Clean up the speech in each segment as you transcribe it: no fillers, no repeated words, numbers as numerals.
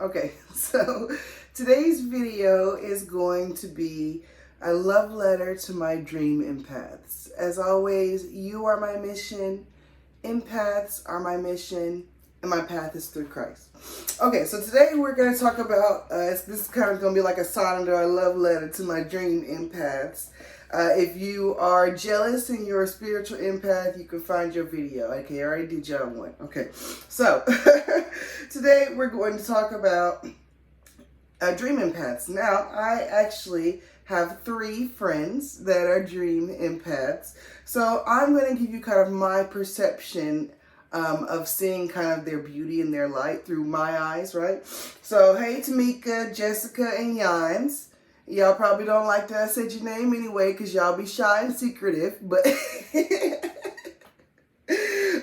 Okay, so today's video is going to be a love letter to my dream empaths. As always, you are my mission, empaths are my mission, and my path is through Christ. Okay, so today we're going to talk about, this is kind of going to be like a sonnet or a love letter to my dream empaths. If you are jealous and you're a spiritual empath, you can find your video. Okay, I already did y'all one. Okay, so today we're going to talk about dream empaths. Now, I actually have 3 friends that are dream empaths. So I'm going to give you kind of my perception of seeing kind of their beauty and their light through my eyes, right? So, hey, Tamika, Jessica, and Yans. Y'all probably don't like that I said your name anyway because y'all be shy and secretive, but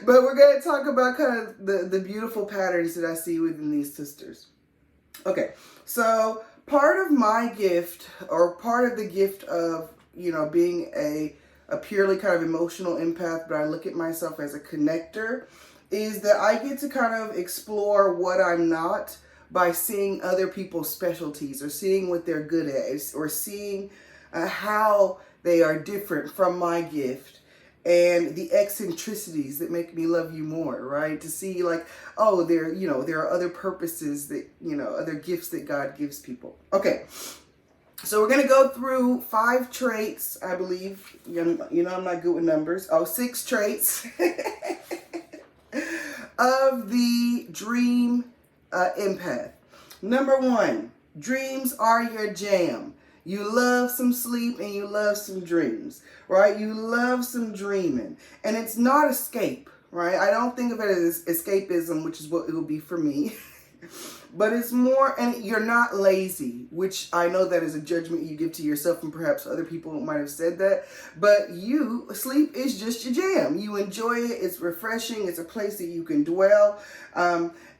but we're going to talk about kind of the beautiful patterns that I see within these sisters. Okay, so part of my gift, or part of the gift of, you know, being a purely kind of emotional empath, but I look at myself as a connector, is that I get to kind of explore what I'm not by seeing other people's specialties, or seeing what they're good at, or seeing how they are different from my gift, and the eccentricities that make me love you more, right? To see like, oh, there are other purposes that, other gifts that God gives people. Okay, so we're going to go through 5 traits, I believe. I'm not good with numbers. 6 traits of the dream empath. Number 1, dreams are your jam. You love some sleep and you love some dreams, right? You love some dreaming. And it's not escape, right? I don't think of it as escapism, which is what it will be for me. But it's more, and you're not lazy, which I know that is a judgment you give to yourself, and perhaps other people might have said that. But sleep is just your jam. You enjoy it. It's refreshing. It's a place that you can dwell.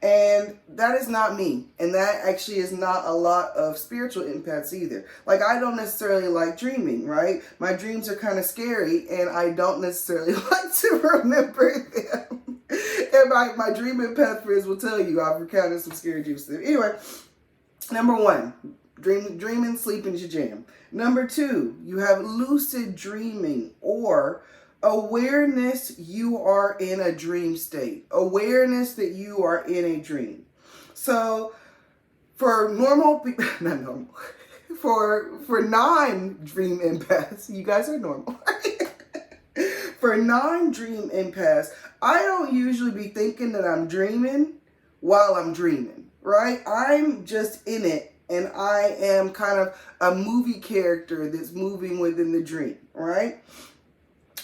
And that is not me. And that actually is not a lot of spiritual empaths either. Like, I don't necessarily like dreaming, right? My dreams are kind of scary, and I don't necessarily like to remember them. And my dream empath friends will tell you I've recounted some scary dreams. Anyway, number 1, dreaming, sleeping is your jam. Number 2, you have lucid dreaming, or awareness you are in a dream state. Awareness that you are in a dream. So for normal people, not normal, for non-dream empaths, you guys are normal. For non-dream empaths, I don't usually be thinking that I'm dreaming while I'm dreaming, right? I'm just in it, and I am kind of a movie character that's moving within the dream, right?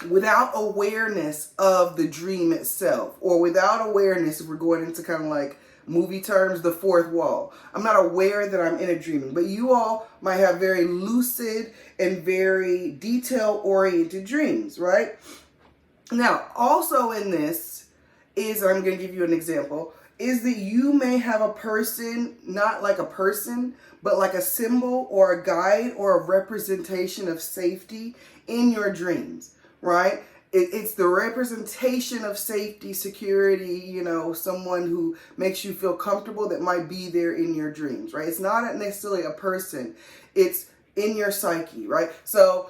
Without awareness of the dream itself, or without awareness, if we're going into kind of like movie terms, the 4th wall. I'm not aware that I'm in a dreaming, but you all might have very lucid and very detail-oriented dreams, right? Now, also in this is, I'm going to give you an example, is that you may have a person, not like a person, but like a symbol or a guide or a representation of safety in your dreams, right? It's the representation of safety, security, someone who makes you feel comfortable that might be there in your dreams, right? It's not necessarily a person. It's in your psyche, right? So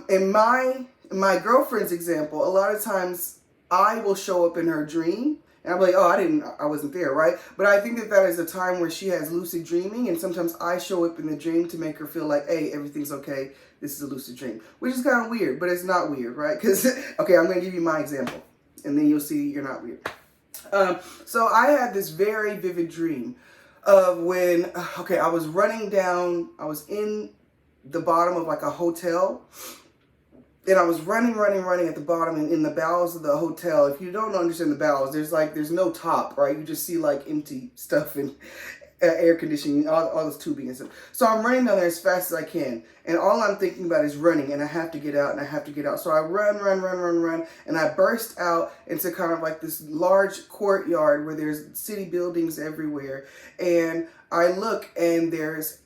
in my girlfriend's example, a lot of times I will show up in her dream, and I'm like, oh, I wasn't there, right? But I think that is a time where she has lucid dreaming, and sometimes I show up in the dream to make her feel like, hey, everything's okay. This is a lucid dream, which is kind of weird, but it's not weird, right? Because, okay, I'm going to give you my example, and then you'll see you're not weird. So I had this very vivid dream of when, I was I was in the bottom of like a hotel, and I was running at the bottom and in the bowels of the hotel. If you don't understand the bowels, there's no top, right? You just see like empty stuff and air conditioning, all this tubing and stuff. So I'm running down there as fast as I can, and all I'm thinking about is running, and I have to get out, and I have to get out. So I run, and I burst out into kind of like this large courtyard where there's city buildings everywhere, and I look, and there's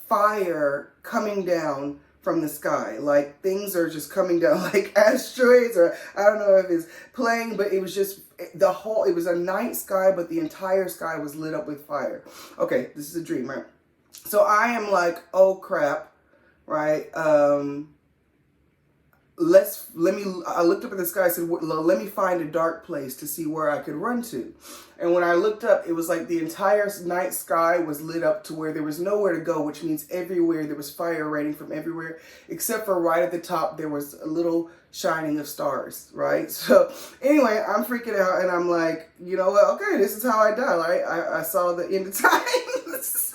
fire coming down from the sky. Like things are just coming down like asteroids, or I don't know if it's playing, but it was just it was a night sky, but the entire sky was lit up with fire. Okay, this is a dream, right? So I am like, oh crap, right? I looked up at the sky and said, let me find a dark place to see where I could run to. And when I looked up, it was like the entire night sky was lit up to where there was nowhere to go, which means everywhere there was fire raining from everywhere, except for right at the top, there was a little shining of stars, right? So anyway, I'm freaking out and I'm like, you know what? Okay, this is how I die, right? I saw the end of times.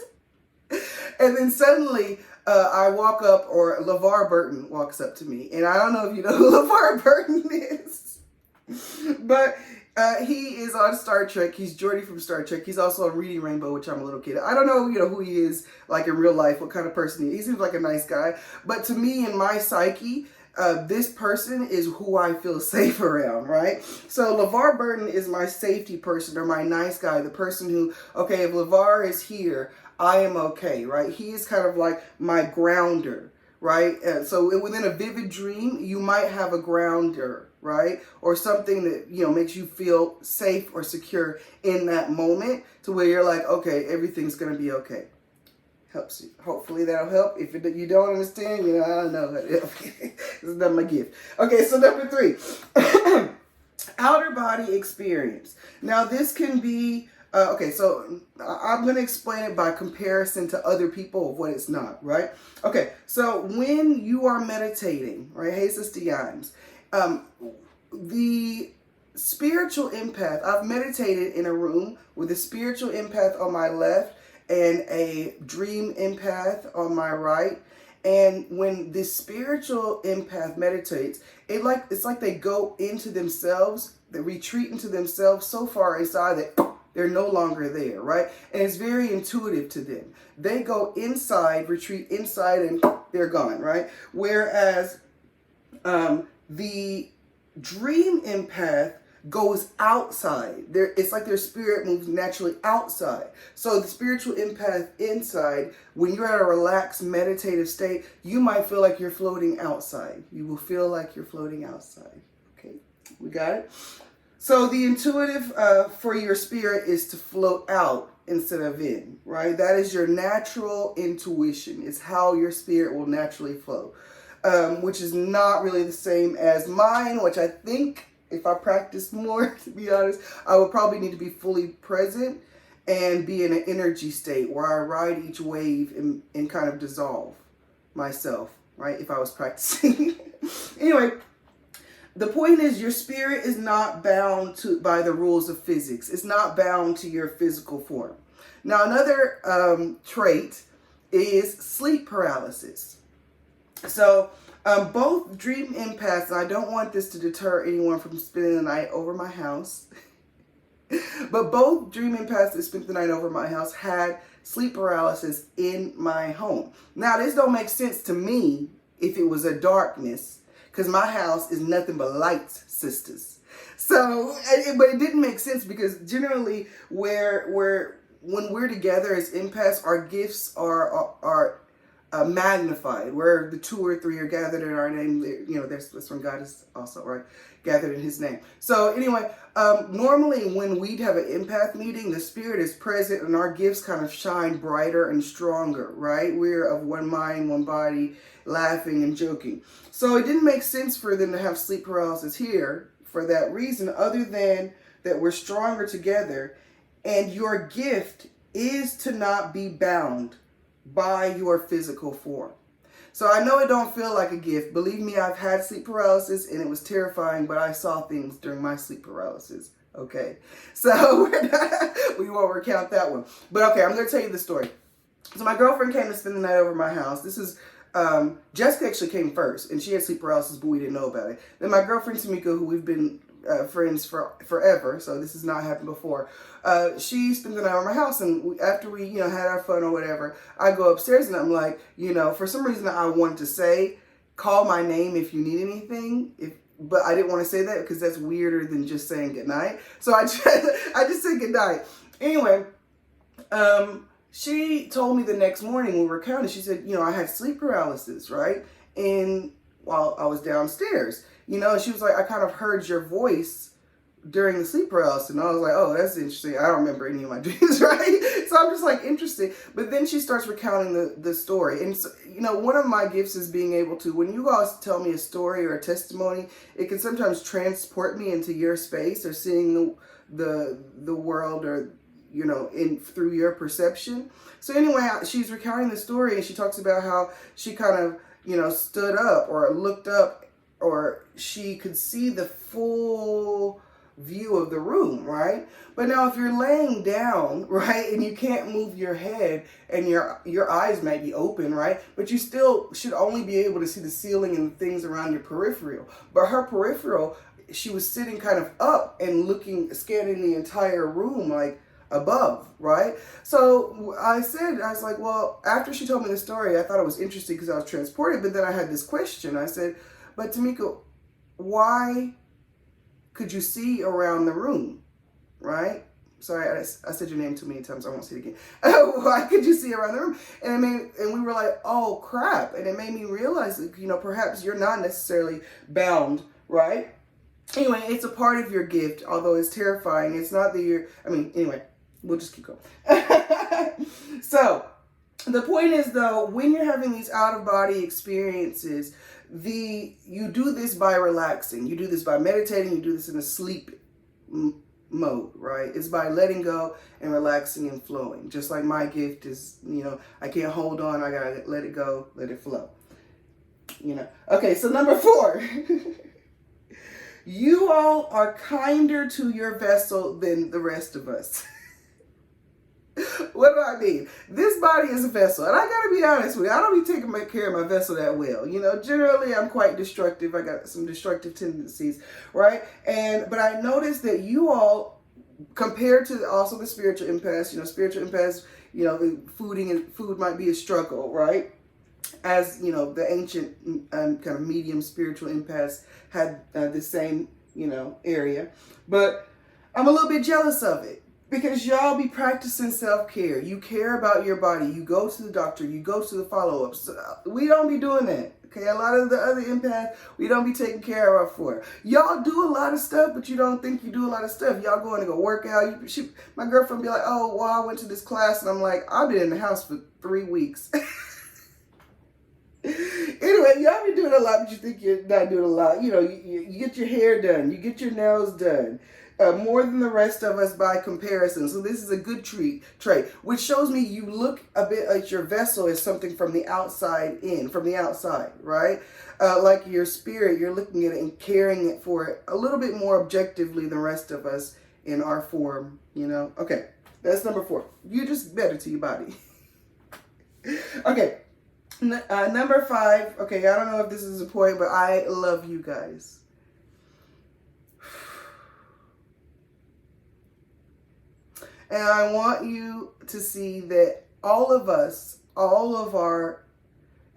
And then suddenly, I walk up, or LeVar Burton walks up to me. And I don't know if you know who LeVar Burton is. But he is on Star Trek. He's Geordi from Star Trek. He's also on Reading Rainbow, which I'm a little kid. I don't know, who he is, like in real life, what kind of person he is. He seems like a nice guy. But to me, in my psyche, this person is who I feel safe around, right? So LeVar Burton is my safety person, or my nice guy, the person who, okay, if LeVar is here, I am okay, right? He is kind of like my grounder, right? So within a vivid dream, you might have a grounder, right? Or something that, makes you feel safe or secure in that moment, to where you're like, okay, everything's going to be okay. Helps you. Hopefully that'll help. If you don't understand, I don't know. This is not my gift. Okay, so number 3. Outer body experience. Now this can be, okay, so I'm going to explain it by comparison to other people of what it's not, right? Okay, so when you are meditating, right, hey, Sister Yams, the spiritual empath, I've meditated in a room with a spiritual empath on my left and a dream empath on my right. And when this spiritual empath meditates, it's like they go into themselves, they retreat into themselves so far inside that they're no longer there, right? And it's very intuitive to them. They go inside, retreat inside, and they're gone, right? Whereas the dream empath goes outside. It's like their spirit moves naturally outside. So the spiritual empath inside, when you're at a relaxed meditative state, you might feel like you're floating outside. You will feel like you're floating outside. Okay, we got it? So the intuitive for your spirit is to float out instead of in, right? That is your natural intuition. It's how your spirit will naturally flow, which is not really the same as mine, which I think, if I practice more, to be honest, I would probably need to be fully present and be in an energy state where I ride each wave and kind of dissolve myself, right? If I was practicing. Anyway, the point is your spirit is not bound by the rules of physics. It's not bound to your physical form. Now, another trait is sleep paralysis. So, both dream empaths, and I don't want this to deter anyone from spending the night over my house, but both dream empaths that spent the night over my house had sleep paralysis in my home. Now, this don't make sense to me if it was a darkness, because my house is nothing but lights, sisters. So, but it didn't make sense because generally when we're together as empaths, our gifts are magnified. Where the 2 or 3 are gathered in our name, that's when God is also, right, gathered in his name. So anyway, normally when we'd have an empath meeting, the spirit is present and our gifts kind of shine brighter and stronger, right? We're of one mind, one body, laughing and joking. So it didn't make sense for them to have sleep paralysis here for that reason, other than that we're stronger together, and your gift is to not be bound by your physical form. So I know it don't feel like a gift. Believe me, I've had sleep paralysis and it was terrifying, but I saw things during my sleep paralysis. Okay, so we won't recount that one. But okay, I'm going to tell you the story. So my girlfriend came to spend the night over my house. This is Jessica actually came first, and she had sleep paralysis, but we didn't know about it. Then my girlfriend Tamika, who we've been friends for forever, so this has not happened before. She spent the night over my house, and after we, had our fun or whatever, I go upstairs and I'm like, for some reason I wanted to say, call my name if you need anything, but I didn't want to say that because that's weirder than just saying goodnight. So I just said goodnight. Anyway, she told me the next morning when we were counting, she said, I had sleep paralysis, right? while I was downstairs. You know, and she was like, I kind of heard your voice during the sleep paralysis. And I was like, oh, that's interesting. I don't remember any of my dreams, right? So I'm just like interested. But then she starts recounting the story. And, so, you know, one of my gifts is being able to, when you guys tell me a story or a testimony, it can sometimes transport me into your space or seeing the world or, you know, through your perception. So anyway, she's recounting the story and she talks about how she kind of, you know, stood up or looked up, or she could see the full view of the room, right? But now if you're laying down, right, and you can't move your head and your eyes may be open, right, but you still should only be able to see the ceiling and the things around your peripheral. But her peripheral, she was sitting kind of up and scanning the entire room like above, right? So I was like, well, after she told me the story, I thought it was interesting because I was transported, but then I had this question. I said, but Tamika, why could you see around the room, right? Sorry, I said your name too many times. I won't say it again. Why could you see around the room? And we were like, oh crap! And it made me realize that, you know, perhaps you're not necessarily bound, right? Anyway, it's a part of your gift, although it's terrifying. It's not that you're. Anyway, we'll just keep going. So the point is, though, when you're having these out-of-body experiences, you do this by relaxing. You do this by meditating. You do this in a sleep mode, right? It's by letting go and relaxing and flowing. Just like my gift is, you know, I can't hold on. I gotta let it go, let it flow. You know. Okay, so number 4. You all are kinder to your vessel than the rest of us. What do I mean? This body is a vessel, and I gotta be honest with you, I don't be taking care of my vessel that well. You know, generally I'm quite destructive. I got some destructive tendencies, right? But I noticed that you all, compared to also the spiritual empaths, you know, food might be a struggle, right? As you know, the ancient kind of medium spiritual empaths had the same, you know, area, but I'm a little bit jealous of it. Because y'all be practicing self-care. You care about your body. You go to the doctor. You go to the follow-ups. We don't be doing that. Okay, a lot of the other empaths, we don't be taking care of our for. Y'all do a lot of stuff, but you don't think you do a lot of stuff. Y'all going to go work out. My girlfriend be like, oh, well, I went to this class. And I'm like, I've been in the house for 3 weeks. Anyway, y'all be doing a lot, but you think you're not doing a lot. You know, you get your hair done. You get your nails done. More than the rest of us by comparison. So this is a good trait, which shows me you look a bit like your vessel is something from the outside in, from the outside, right? Like your spirit, you're looking at it and caring it for it a little bit more objectively than the rest of us in our form, you know? Okay, that's number 4. You're just better to your body. Okay, number 5. Okay, I don't know if this is a point, but I love you guys. And I want you to see that all of us,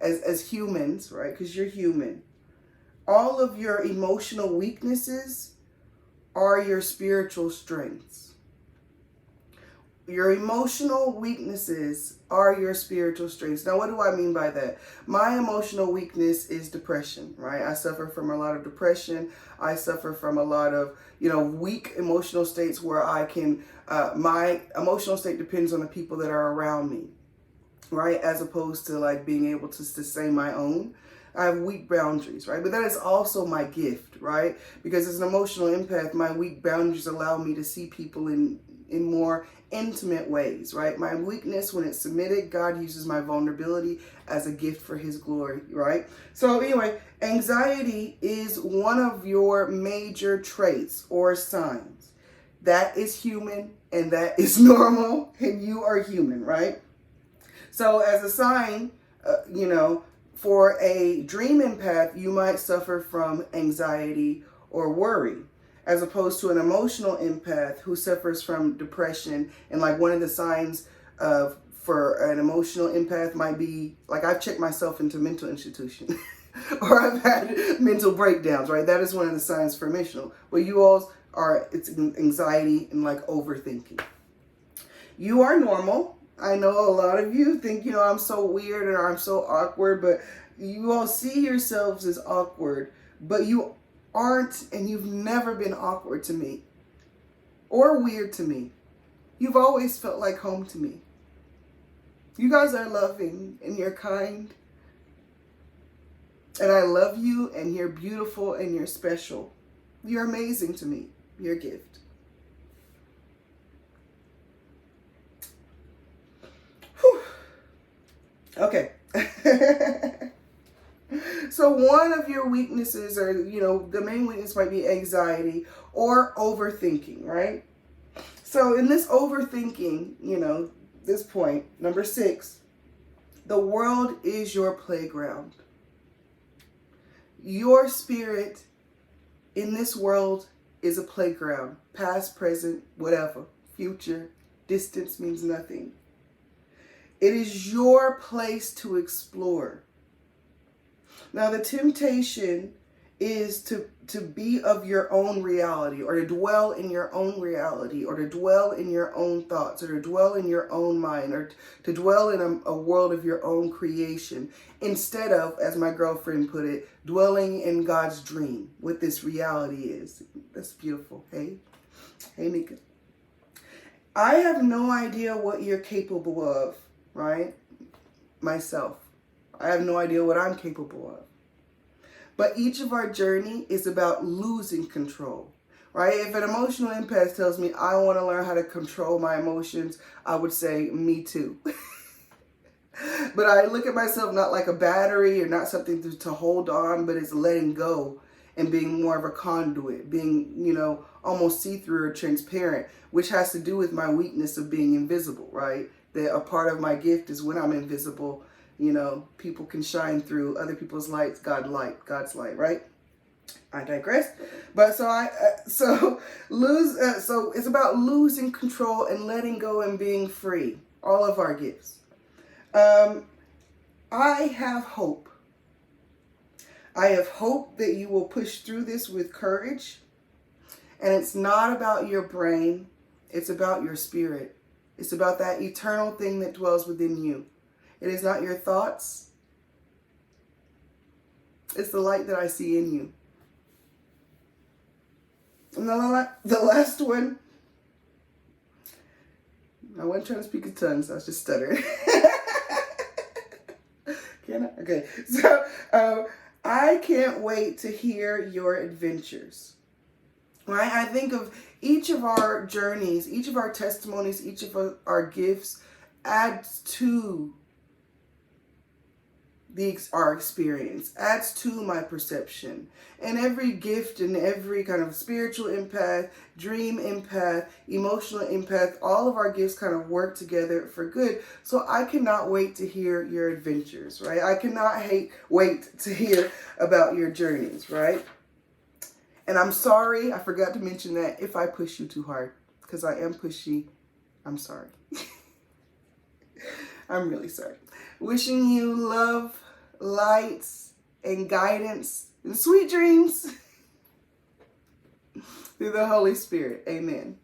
as humans, right? Because you're human, all of your emotional weaknesses are your spiritual strengths. Your emotional weaknesses are your spiritual strengths. Now, what do I mean by that? My emotional weakness is depression, right? I suffer from a lot of depression. I suffer from a lot of, you know, weak emotional states where I can, my emotional state depends on the people that are around me, right? As opposed to like being able to sustain my own. I have weak boundaries, right? But that is also my gift, right? Because as an emotional empath, my weak boundaries allow me to see people in more intimate ways, right? My weakness, when it's submitted, God uses my vulnerability as a gift for his glory, right? So anyway, anxiety is one of your major traits or signs. That is human and that is normal, and you are human, right? So as a sign, you know, for a dream empath, you might suffer from anxiety or worry, as opposed to an emotional empath who suffers from depression. And like one of the signs for an emotional empath might be, like I've checked myself into mental institution or I've had mental breakdowns, right? That is one of the signs for emotional. Well, you all are, it's anxiety and like overthinking. You are normal. I know a lot of you think, I'm so weird and I'm so awkward, but you all see yourselves as awkward, but you aren't, and you've never been awkward to me or weird to me. You've always felt like home to me. You guys are loving and you're kind. And I love you, and you're beautiful, and you're special. You're amazing to me. You're a gift. Whew. Okay. So one of your weaknesses, or, the main weakness might be anxiety or overthinking, right? So in this overthinking, this point, number 6, the world is your playground. Your spirit in this world is a playground. Past, present, whatever. Future, distance means nothing. It is your place to explore. Now, the temptation is to be of your own reality, or to dwell in your own reality, or to dwell in your own thoughts, or to dwell in your own mind, or to dwell in a world of your own creation, instead of, as my girlfriend put it, dwelling in God's dream, what this reality is. That's beautiful. Hey, Nika. I have no idea what you're capable of, right? Myself. I have no idea what I'm capable of. But each of our journey is about losing control, right? If an emotional empath tells me I want to learn how to control my emotions, I would say, me too. But I look at myself not like a battery or not something to hold on, but it's letting go and being more of a conduit, being, almost see-through or transparent, which has to do with my weakness of being invisible, right? That a part of my gift is when I'm invisible, people can shine through other people's lights, God's light, right? I digress. But so it's about losing control and letting go and being free. All of our gifts. I have hope. I have hope that you will push through this with courage. And it's not about your brain. It's about your spirit. It's about that eternal thing that dwells within you. It is not your thoughts. It's the light that I see in you. And the last one, I wasn't trying to speak in tongues. I was just stuttering. Can I? Okay. So I can't wait to hear your adventures. Right? I think of each of our journeys, each of our testimonies, each of our gifts adds to our experience, adds to my perception. And every gift and every kind of spiritual empath, dream empath, emotional empath, all of our gifts kind of work together for good. So I cannot wait to hear your adventures, right? I cannot wait to hear about your journeys, right? And I'm sorry, I forgot to mention that if I push you too hard, because I am pushy, I'm sorry. I'm really sorry. Wishing you love, lights, and guidance, and sweet dreams through the Holy Spirit. Amen.